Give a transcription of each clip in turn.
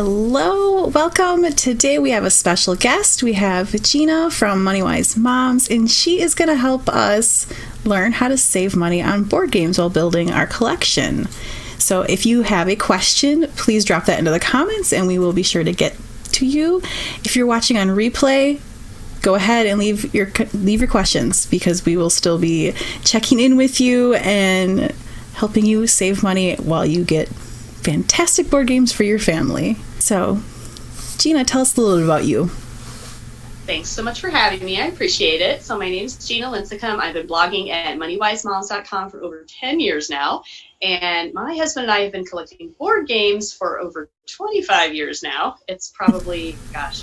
Hello, welcome. Today we have a special guest. We have Gina from MoneyWise Moms, and she is going to help us learn how to save money on board games while building our collection. So if you have a question, please drop that into the comments and we will be sure to get to you. If you're watching on replay, go ahead and leave your questions, because we will still be checking in with you and helping you save money while you get fantastic board games for your family. So, Gina, tell us a little bit about you. Thanks so much for having me. I appreciate it. So my name is Gina Lincecum. I've been blogging at MoneyWiseMoms.com for over 10 years now. And my husband and I have been collecting board games for over 25 years now. It's probably,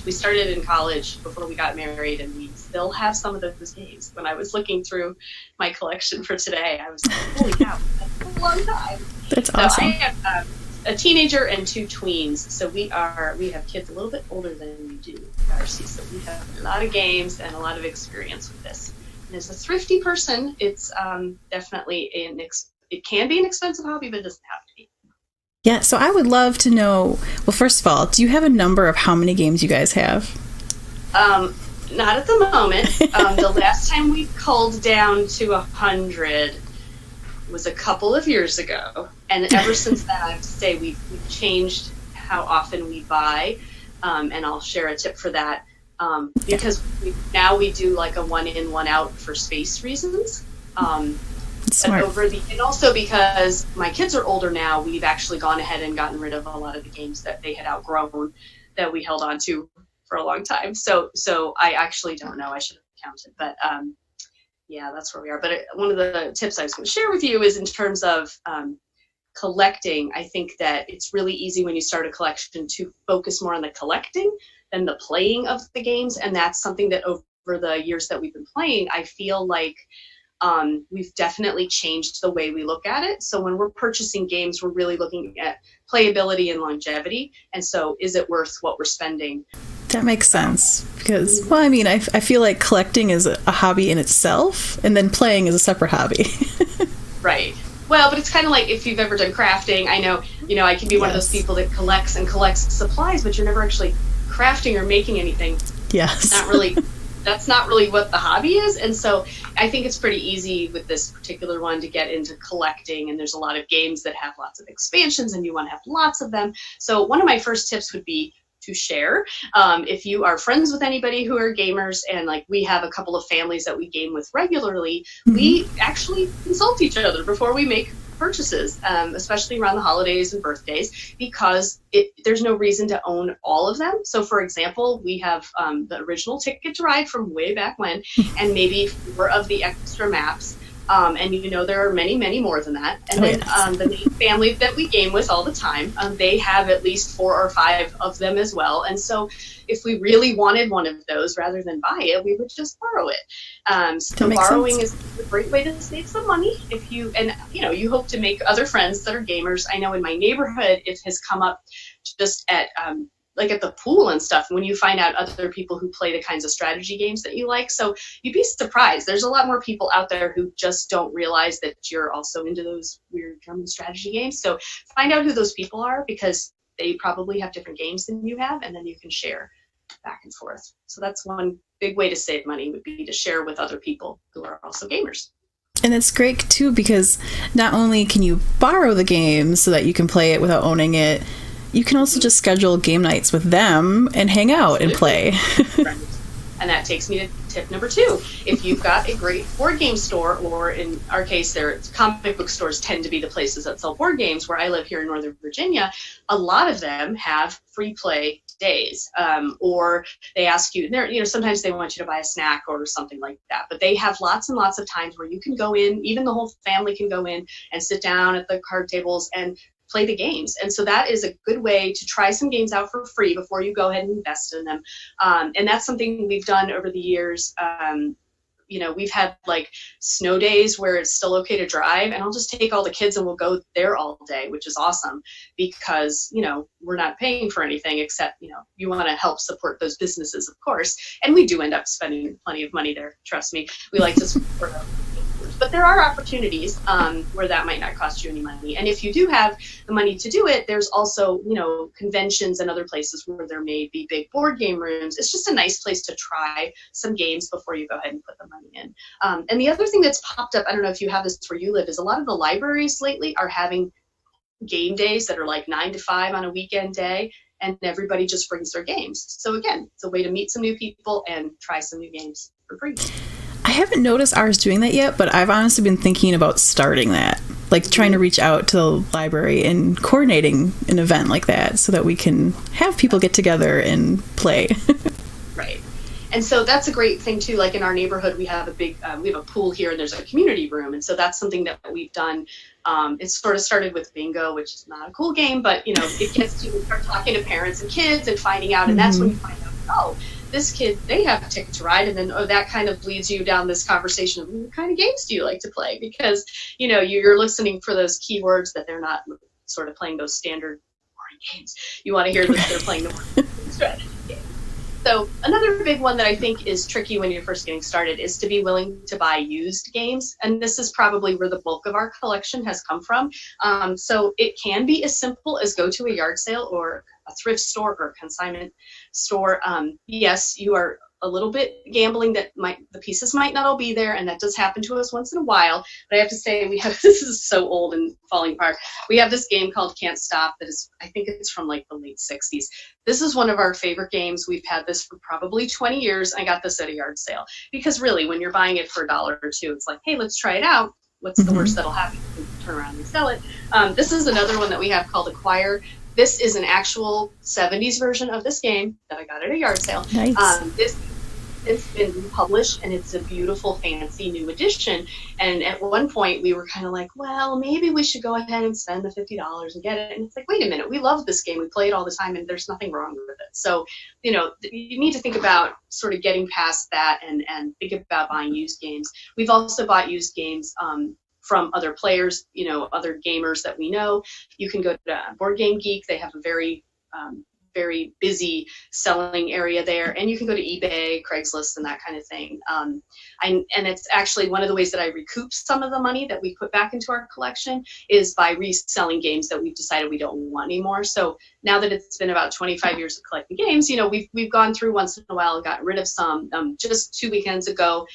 we started in college before we got married, and we still have some of those games. When I was looking through my collection for today, I was like, holy cow, that's a long time. That's awesome. So I have a teenager and two tweens. So we have kids a little bit older than we do, Darcy. So we have a lot of games and a lot of experience with this. And as a thrifty person, it's definitely it can be an expensive hobby, but it doesn't have to be. Yeah, so I would love to know, well, first of all, do you have a number of how many games you guys have? Not at the moment. The last time we culled down to 100 was a couple of years ago. And ever since then, I have to say, we've changed how often we buy. And I'll share a tip for that. Because now we do like a one in, one out for space reasons. Smart. And also because my kids are older now, we've actually gone ahead and gotten rid of a lot of the games that they had outgrown that we held on to for a long time. So I actually don't know. I should have counted, but yeah, that's where we are. But one of the tips I was going to share with you is in terms of collecting. I think that it's really easy when you start a collection to focus more on the collecting than the playing of the games, and that's something that over the years that we've been playing, I feel like we've definitely changed the way we look at it. So when we're purchasing games, we're really looking at playability and longevity. And so is it worth what we're spending? That makes sense. Because, well, I mean, I feel like collecting is a hobby in itself, and then playing is a separate hobby. Right. Well, but it's kind of like if you've ever done crafting. I know, I can be one of those people that collects supplies, but you're never actually crafting or making anything. Yes. That's not really what the hobby is. And so I think it's pretty easy with this particular one to get into collecting, and there's a lot of games that have lots of expansions and you want to have lots of them. So one of my first tips would be to share. If you are friends with anybody who are gamers, and like we have a couple of families that we game with regularly, we actually consult each other before we make purchases, especially around the holidays and birthdays, because there's no reason to own all of them. So for example, we have the original Ticket to Ride from way back when, and maybe 4 of the extra maps. And there are many, many more than that. And then the main family that we game with all the time, they have at least 4 or 5 of them as well. And so if we really wanted one of those, rather than buy it, we would just borrow it. So borrowing is a great way to save some money. If you hope to make other friends that are gamers. I know in my neighborhood, it has come up just at at the pool and stuff, when you find out other people who play the kinds of strategy games that you like. So you'd be surprised. There's a lot more people out there who just don't realize that you're also into those weird German strategy games. So find out who those people are, because they probably have different games than you have, and then you can share back and forth. So that's one big way to save money, would be to share with other people who are also gamers. And it's great too, because not only can you borrow the game so that you can play it without owning it, you can also just schedule game nights with them and hang out and play. Right. And that takes me to tip number 2. If you've got a great board game store, or in our case, comic book stores tend to be the places that sell board games. Where I live here in Northern Virginia, a lot of them have free play days, or they ask you, sometimes they want you to buy a snack or something like that. But they have lots and lots of times where you can go in, even the whole family can go in and sit down at the card tables and play the games. And so that is a good way to try some games out for free before you go ahead and invest in them. And that's something we've done over the years. We've had like snow days where it's still okay to drive, and I'll just take all the kids and we'll go there all day, which is awesome, because, we're not paying for anything except, you want to help support those businesses, of course. And we do end up spending plenty of money there. Trust me. We like to support our But there are opportunities where that might not cost you any money. And if you do have the money to do it, there's also, conventions and other places where there may be big board game rooms. It's just a nice place to try some games before you go ahead and put the money in. And the other thing that's popped up, I don't know if you have this where you live, is a lot of the libraries lately are having game days that are like 9 to 5 on a weekend day, and everybody just brings their games. So again, it's a way to meet some new people and try some new games for free. I haven't noticed ours doing that yet, but I've honestly been thinking about starting that, like trying to reach out to the library and coordinating an event like that so that we can have people get together and play. Right. And so that's a great thing too. Like in our neighborhood, we have we have a pool here, and there's a community room. And so that's something that we've done. It sort of started with bingo, which is not a cool game, but it gets to start talking to parents and kids and finding out. And that's when you find out, oh, this kid, they have a ticket to ride. And then, that kind of leads you down this conversation of what kind of games do you like to play? Because, you're listening for those keywords that they're not sort of playing those standard boring games. You want to hear that they're playing the strategy games. So another big one that I think is tricky when you're first getting started is to be willing to buy used games. And this is probably where the bulk of our collection has come from. So it can be as simple as go to a yard sale or a thrift store or a consignment store. Yes, you are a little bit gambling that the pieces might not all be there, and that does happen to us once in a while. But I have to say, this is so old and falling apart. We have this game called Can't Stop that is, I think it's from like the late 60s. This is one of our favorite games. We've had this for probably 20 years. I got this at a yard sale because really, when you're buying it for $1 or $2, it's like, hey, let's try it out. What's the worst that'll happen? You can turn around and sell it. This is another one that we have called Acquire. This is an actual 70s version of this game that I got at a yard sale. Nice. It's been republished, and it's a beautiful, fancy new edition. And at one point, we were kind of like, well, maybe we should go ahead and spend the $50 and get it. And it's like, wait a minute, we love this game. We play it all the time, and there's nothing wrong with it. So, you need to think about sort of getting past that and think about buying used games. We've also bought used games from other players, other gamers that we know. You can go to Board Game Geek. They have a very busy selling area there, and you can go to eBay, Craigslist, and that kind of thing. And it's actually one of the ways that I recoup some of the money that we put back into our collection is by reselling games that we've decided we don't want anymore. So now that it's been about 25 years of collecting games, we've gone through once in a while and gotten rid of some. Just 2 weekends ago,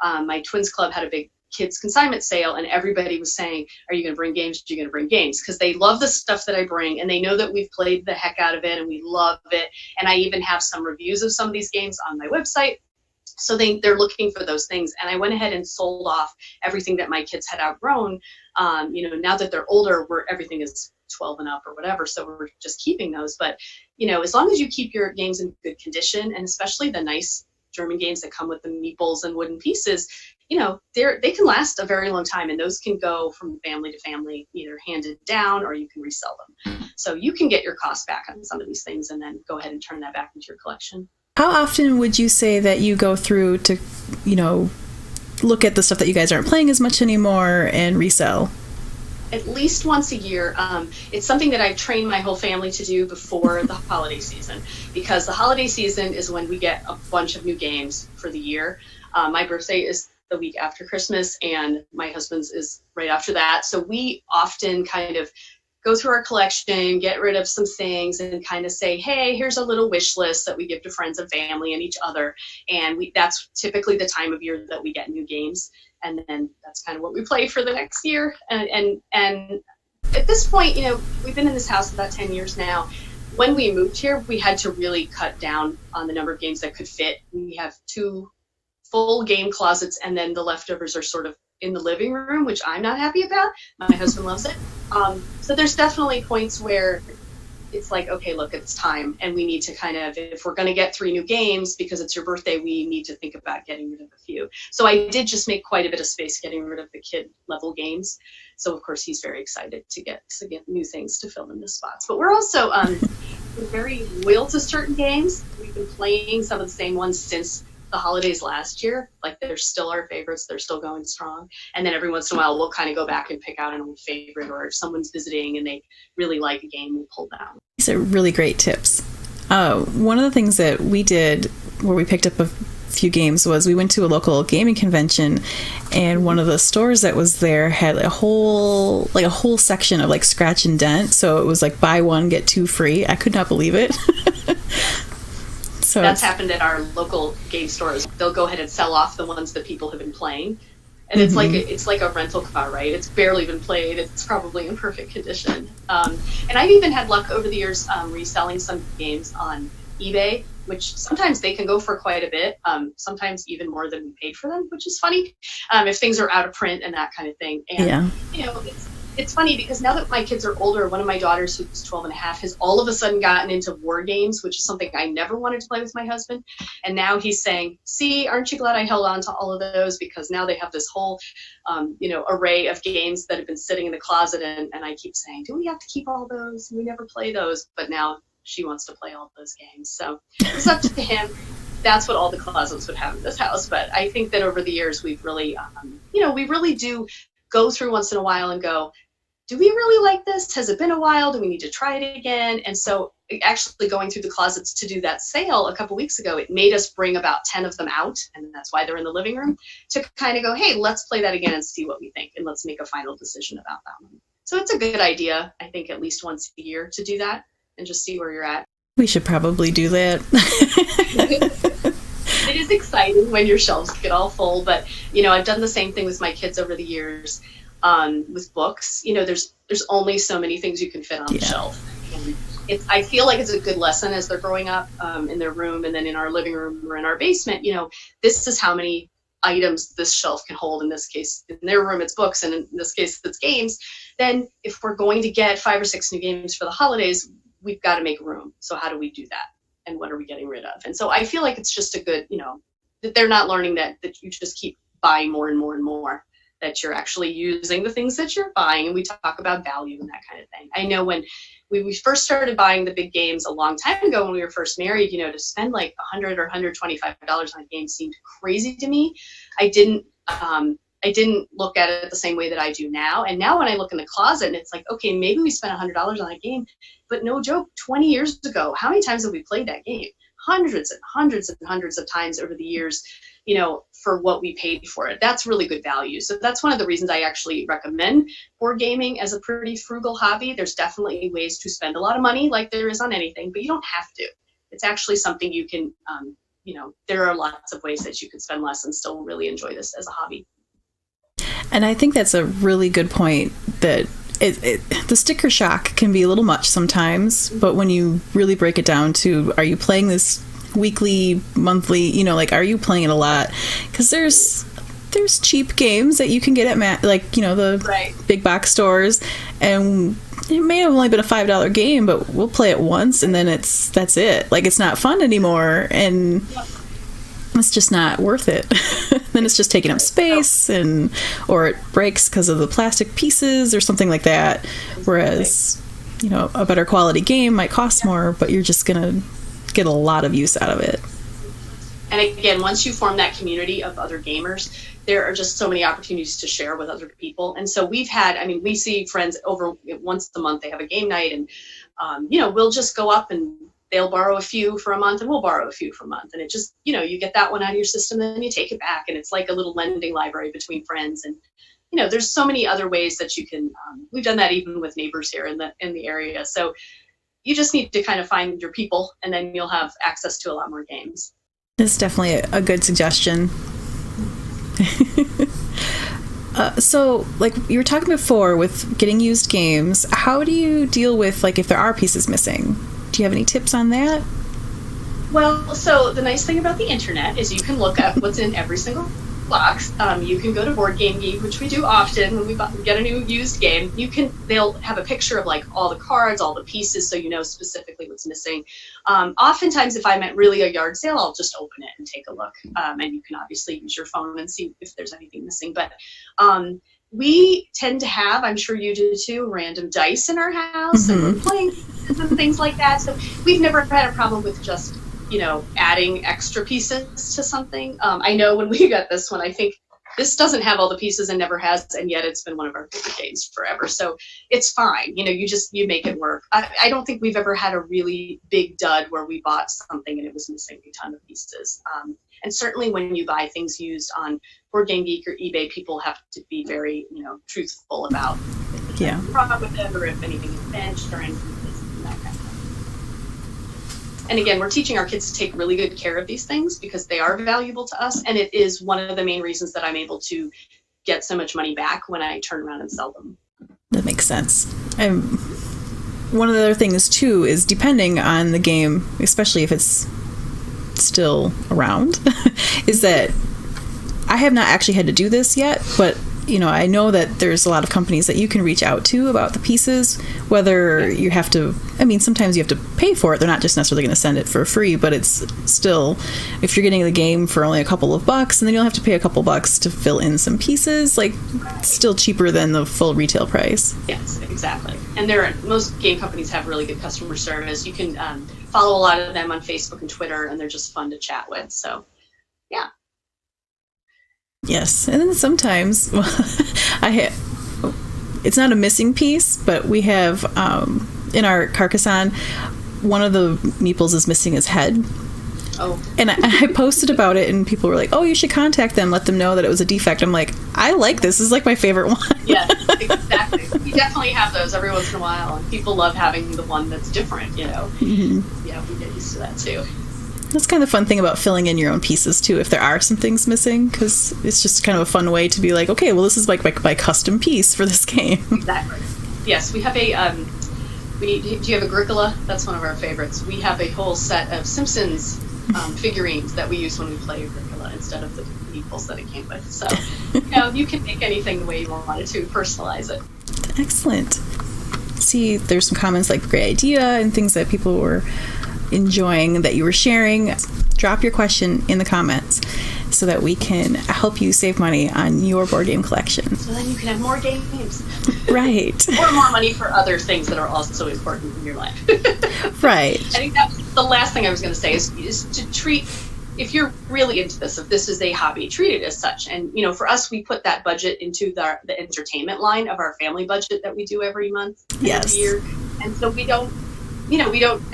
my Twins Club had a big kids consignment sale, and everybody was saying, are you going to bring games? Are you going to bring games? Because they love the stuff that I bring, and they know that we've played the heck out of it and we love it. And I even have some reviews of some of these games on my website. So they're looking for those things. And I went ahead and sold off everything that my kids had outgrown. Now that they're older, everything is 12 and up or whatever. So we're just keeping those. But, as long as you keep your games in good condition, and especially the nice German games that come with the meeples and wooden pieces, they can last a very long time, and those can go from family to family, either handed down or you can resell them. So you can get your cost back on some of these things and then go ahead and turn that back into your collection. How often would you say that you go through to, look at the stuff that you guys aren't playing as much anymore and resell? At least once a year. It's something that I've trained my whole family to do before the holiday season, because the holiday season is when we get a bunch of new games for the year. My birthday is the week after Christmas, and my husband's is right after that. So we often kind of go through our collection, get rid of some things, and kind of say, hey, here's a little wish list that we give to friends and family and each other. And that's typically the time of year that we get new games. And then that's kind of what we play for the next year. And at this point, we've been in this house about 10 years now. When we moved here, we had to really cut down on the number of games that could fit. We have 2 full game closets, and then the leftovers are sort of in the living room, which I'm not happy about. My husband loves it. So there's definitely points where it's like, okay, look, it's time, and we need to kind of, if we're going to get 3 new games because it's your birthday, we need to think about getting rid of a few. So I did just make quite a bit of space getting rid of the kid level games. So of course he's very excited to get new things to fill in the spots. But we're also we're very loyal to certain games. We've been playing some of the same ones since the holidays last year. Like, they're still our favorites. They're still going strong. And then every once in a while, we'll kind of go back and pick out an old favorite, or if someone's visiting and they really like a game, we'll pull that out. These are really great tips. One of the things that we did where we picked up a few games was we went to a local gaming convention, and one of the stores that was there had a whole section of like scratch and dent. So it was like buy one get two free. I could not believe it. So that's happened at our local game stores. They'll go ahead and sell off the ones that people have been playing. And it's like a rental car, right? It's barely been played. It's probably in perfect condition. And I've even had luck over the years reselling some games on eBay, which sometimes they can go for quite a bit, sometimes even more than we paid for them, which is funny if things are out of print and that kind of thing. And, it's funny because now that my kids are older, one of my daughters, who's 12 and a half, has all of a sudden gotten into war games, which is something I never wanted to play with my husband. And now he's saying, see, aren't you glad I held on to all of those? Because now they have this whole, array of games that have been sitting in the closet. And I keep saying, do we have to keep all those? We never play those. But now she wants to play all those games. So it's up to him. That's what all the closets would have in this house. But I think that over the years, we've really, we really do go through once in a while and go, do we really like this? Has it been a while? Do we need to try it again? And so actually going through the closets to do that sale a couple weeks ago, it made us bring about 10 of them out. And that's why they're in the living room, to kind of go, hey, let's play that again and see what we think. And let's make a final decision about that one. So it's a good idea, I think, at least once a year to do that and just see where you're at. We should probably do that. It is exciting when your shelves get all full, but I've done the same thing with my kids over the years with books. There's only so many things you can fit on the shelf. And I feel like it's a good lesson as they're growing up in their room, and then in our living room or in our basement. This is how many items this shelf can hold. In this case, in their room, it's books, and in this case, it's games. Then, if we're going to get 5 or 6 new games for the holidays, we've got to make room. So how do we do that? And what are we getting rid of? And so I feel like it's just a good, that they're not learning that you just keep buying more and more and more, that you're actually using the things that you're buying. And we talk about value and that kind of thing. I know when we first started buying the big games a long time ago when we were first married, to spend like $100 or $125 on a game seemed crazy to me. I didn't look at it the same way that I do now. And now when I look in the closet and it's like, okay, maybe we spent $100 on a game, but no joke, 20 years ago, how many times have we played that game? Hundreds and hundreds and hundreds of times over the years, for what we paid for it. That's really good value. So that's one of the reasons I actually recommend board gaming as a pretty frugal hobby. There's definitely ways to spend a lot of money like there is on anything, but you don't have to. It's actually something you can, there are lots of ways that you can spend less and still really enjoy this as a hobby. And I think that's a really good point, that the sticker shock can be a little much sometimes, but when you really break it down to, are you playing this weekly, monthly, are you playing it a lot? Because there's cheap games that you can get at the big box stores, and it may have only been a $5 game, but we'll play it once and then that's it. Like, it's not fun anymore, and it's just not worth it. Then it's just taking up space, or it breaks because of the plastic pieces or something like that. Whereas, a better quality game might cost more, but you're just gonna get a lot of use out of it. And again, once you form that community of other gamers, there are just so many opportunities to share with other people. And so we see friends over once a month, they have a game night, and we'll just go up and they'll borrow a few for a month and we'll borrow a few for a month. And it just, you get that one out of your system and then you take it back, and it's like a little lending library between friends. And there's so many other ways that you can, we've done that even with neighbors here in the area. So you just need to kind of find your people, and then you'll have access to a lot more games. It's definitely a good suggestion. So, like you were talking before with getting used games, how do you deal with, if there are pieces missing? Do you have any tips on that? Well, so the nice thing about the internet is you can look up what's in every single box. You can go to Board Game Geek, which we do often when we get a new used game. They'll have a picture of all the cards, all the pieces, so you know specifically what's missing. Oftentimes, if I'm at really a yard sale, I'll just open it and take a look. And you can obviously use your phone and see if there's anything missing. But we tend to have, I'm sure you do too, random dice in our house, and we're playing and things like that. So we've never had a problem with just adding extra pieces to something. I know when we got this one, I think this doesn't have all the pieces and never has, and yet it's been one of our favorite games forever. So it's fine. You make it work. I don't think we've ever had a really big dud where we bought something and it was missing a ton of pieces. And certainly when you buy things used on Board Game Geek or eBay, people have to be very, truthful about if there's a problem with it or if anything is benched or anything and that kind of thing. And again, we're teaching our kids to take really good care of these things because they are valuable to us. And it is one of the main reasons that I'm able to get so much money back when I turn around and sell them. That makes sense. One of the other things, too, is depending on the game, especially if it's still around, is that I have not actually had to do this yet, but I know that there's a lot of companies that you can reach out to about the pieces, whether you have to, sometimes you have to pay for it. They're not just necessarily going to send it for free, but it's still, if you're getting the game for only a couple of bucks and then you'll have to pay a couple bucks to fill in some pieces, it's still cheaper than the full retail price. Yes, exactly. And most game companies have really good customer service. You can follow a lot of them on Facebook and Twitter, and they're just fun to chat with. So, yeah. Yes, and then sometimes it's not a missing piece, but we have in our Carcassonne, one of the meeples is missing his head. Oh. And I posted about it, and people were like, "Oh, you should contact them, let them know that it was a defect." I'm like, "I like this. This is like my favorite one." Yes, exactly. We definitely have those every once in a while, and people love having the one that's different. Mm-hmm. Yeah, we get used to that too. That's kind of the fun thing about filling in your own pieces, too, if there are some things missing, because it's just kind of a fun way to be like, okay, well, this is like my custom piece for this game. Exactly. Yes, we have do you have Agricola? That's one of our favorites. We have a whole set of Simpsons figurines that we use when we play Agricola instead of the meeples that it came with. So, you can make anything the way you want it to, personalize it. Excellent. See, there's some comments like great idea and things that people were enjoying that you were sharing. Drop your question in the comments so that we can help you save money on your board game collection. So then you can have more games. Right. Or more money for other things that are also important in your life. Right. I think that's the last thing I was going to say is to treat, if you're really into this, if this is a hobby, treat it as such. And, for us, we put that budget into the entertainment line of our family budget that we do every month, yes, every year. And so we don't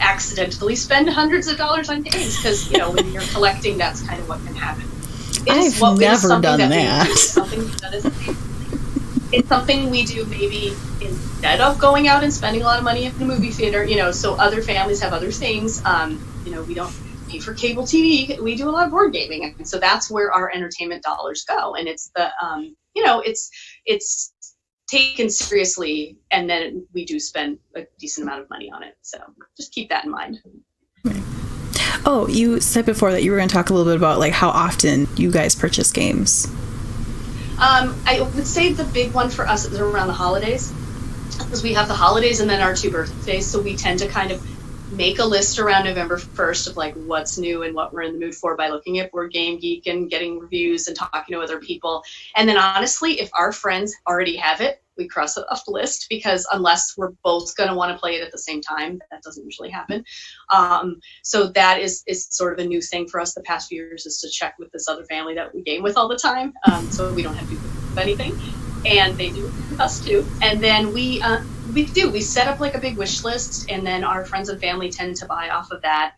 accidentally spend hundreds of dollars on games because, when you're collecting, that's kind of what can happen. I've never done that. It's something we do maybe instead of going out and spending a lot of money at the movie theater, so other families have other things. We don't pay for cable TV. We do a lot of board gaming. And so that's where our entertainment dollars go. And it's the, it's taken seriously, and then we do spend a decent amount of money on it. So just keep that in mind. Right. Oh, you said before that you were going to talk a little bit about how often you guys purchase games. I would say the big one for us is around the holidays, because we have the holidays and then our 2 birthdays. So we tend to kind of make a list around November 1st of what's new and what we're in the mood for by looking at Board Game Geek and getting reviews and talking to other people. And then honestly, if our friends already have it, we cross it off the list, because unless we're both going to want to play it at the same time, that doesn't usually happen. So that is sort of a new thing for us the past few years, is to check with this other family that we game with all the time, so we don't have to do anything. And they do with us too. And then we set up a big wish list, and then our friends and family tend to buy off of that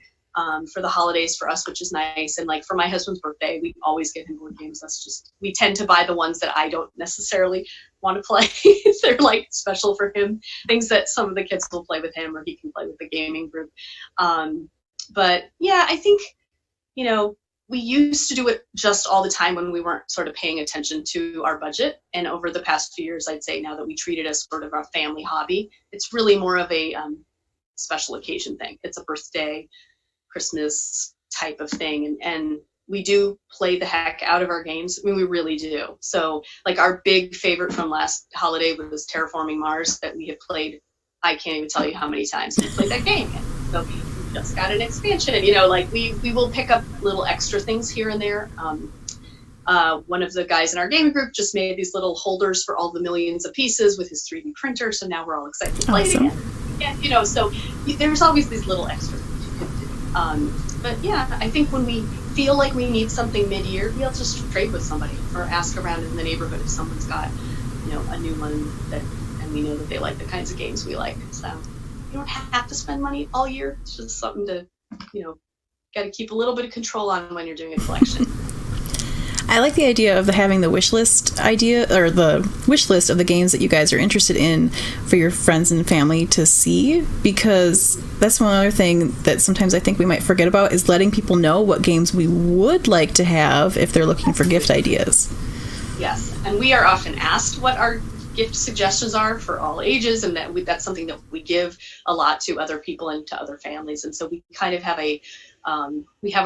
for the holidays for us, which is nice. And for my husband's birthday, we always get him board games. We tend to buy the ones that I don't necessarily want to play. They're special for him, things that some of the kids will play with him or he can play with the gaming group. But yeah, I think, we used to do it just all the time when we weren't sort of paying attention to our budget. And over the past few years, I'd say now that we treat it as sort of our family hobby, it's really more of a special occasion thing. It's a birthday, Christmas type of thing. And we do play the heck out of our games. I mean, we really do. So our big favorite from last holiday was Terraforming Mars, that we have played. I can't even tell you how many times we played that game. So we just got an expansion. We will pick up little extra things here and there. One of the guys in our gaming group just made these little holders for all the millions of pieces with his 3D printer. So now we're all excited to play it again. Yeah, so there's always these little extra things you But yeah, I think when we feel like we need something mid-year, we'll just trade with somebody or ask around in the neighborhood if someone's got, a new one and we know that they like the kinds of games we like. So you don't have to spend money all year. It's just something to, got to keep a little bit of control on when you're doing a collection. I like the idea of having the wish list idea, or the wish list of the games that you guys are interested in for your friends and family to see, because that's one other thing that sometimes I think we might forget about, is letting people know what games we would like to have if they're looking for gift ideas. Yes, and we are often asked what our gift suggestions are for all ages, and that's something that we give a lot to other people and to other families. And so we kind of have a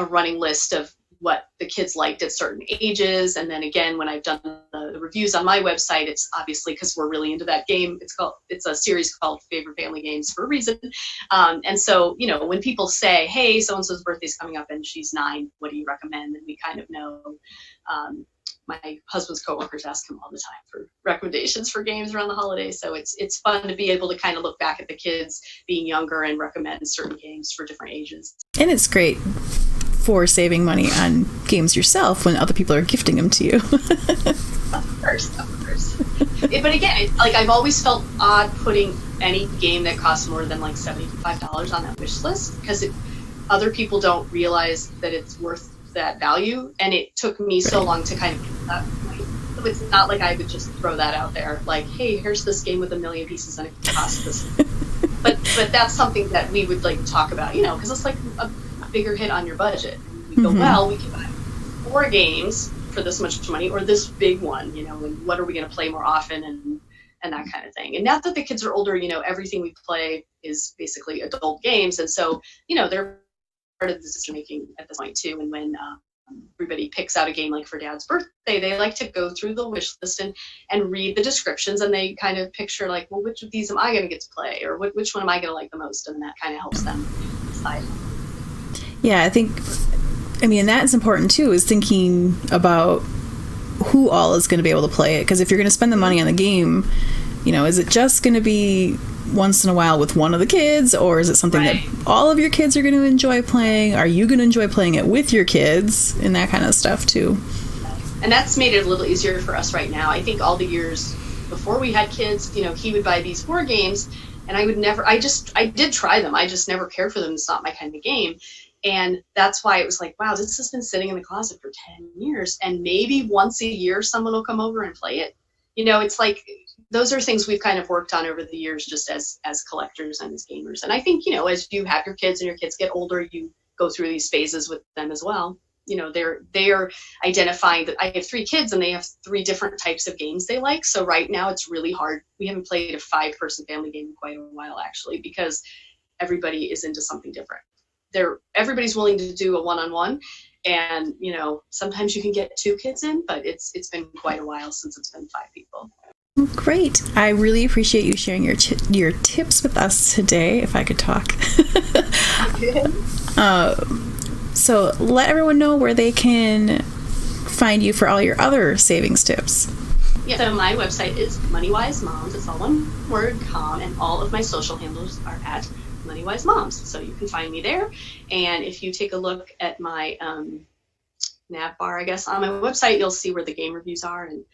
running list of what the kids liked at certain ages. And then again, when I've done the reviews on my website, it's obviously because we're really into that game. It's a series called Favorite Family Games for a reason. And so, when people say, hey, so-and-so's birthday's coming up and she's 9, what do you recommend? And we kind of know, my husband's coworkers ask him all the time for recommendations for games around the holidays. So it's fun to be able to kind of look back at the kids being younger and recommend certain games for different ages. And it's great for saving money on games yourself when other people are gifting them to you. Of course. But again, I've always felt odd putting any game that costs more than like $75 on that wish list, because other people don't realize that it's worth that value, and it took me so long to kind of get to that point. So it's not like I would just throw that out there like, hey, here's this game with 1 million pieces and it costs this. but that's something that we would talk about, because it's like a bigger hit on your budget. We go, well, we can buy 4 games for this much money, or this big one, and what are we going to play more often, and that kind of thing. And now that the kids are older, everything we play is basically adult games, and so they're part of the decision making at this point too. And when everybody picks out a game like for Dad's birthday, they like to go through the wish list and read the descriptions, and they kind of picture well, which of these am I going to get to play, or which one am I going to like the most, and that kind of helps them decide. Yeah, and that is important too, is thinking about who all is going to be able to play it. Because if you're going to spend the money on the game, is it just going to be once in a while with one of the kids, or is it something that all of your kids are going to enjoy playing? Are you going to enjoy playing it with your kids, and that kind of stuff too? And that's made it a little easier for us right now. I think all the years before we had kids, he would buy these 4 games, and I did try them. I just never cared for them. It's not my kind of game. And that's why it was like, wow, this has been sitting in the closet for 10 years. And maybe once a year, someone will come over and play it. It's like, those are things we've kind of worked on over the years, just as collectors and as gamers. And I think, as you have your kids and your kids get older, you go through these phases with them as well. They're identifying that I have 3 kids and they have 3 different types of games they like. So right now it's really hard. We haven't played a 5-person family game in quite a while, actually, because everybody is into something different. Everybody's willing to do a one-on-one, and sometimes you can get 2 kids in, but it's been quite a while since it's been 5 people. Great. I really appreciate you sharing your tips with us today, if I could talk. So let everyone know where they can find you for all your other savings tips. Yeah, so my website is Moneywise Moms. It's all one word, .com, and all of my social handles are at Moneywise Moms. So you can find me there. And if you take a look at my nav bar, I guess, on my website, you'll see where the game reviews are, and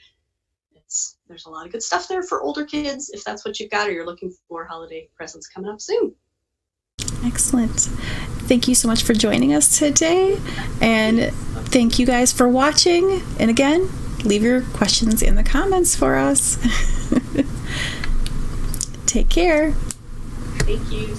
there's a lot of good stuff there for older kids, if that's what you've got, or you're looking for holiday presents coming up soon. Excellent. Thank you so much for joining us today, and thank you guys for watching. And again, leave your questions in the comments for us. Take care. Thank you.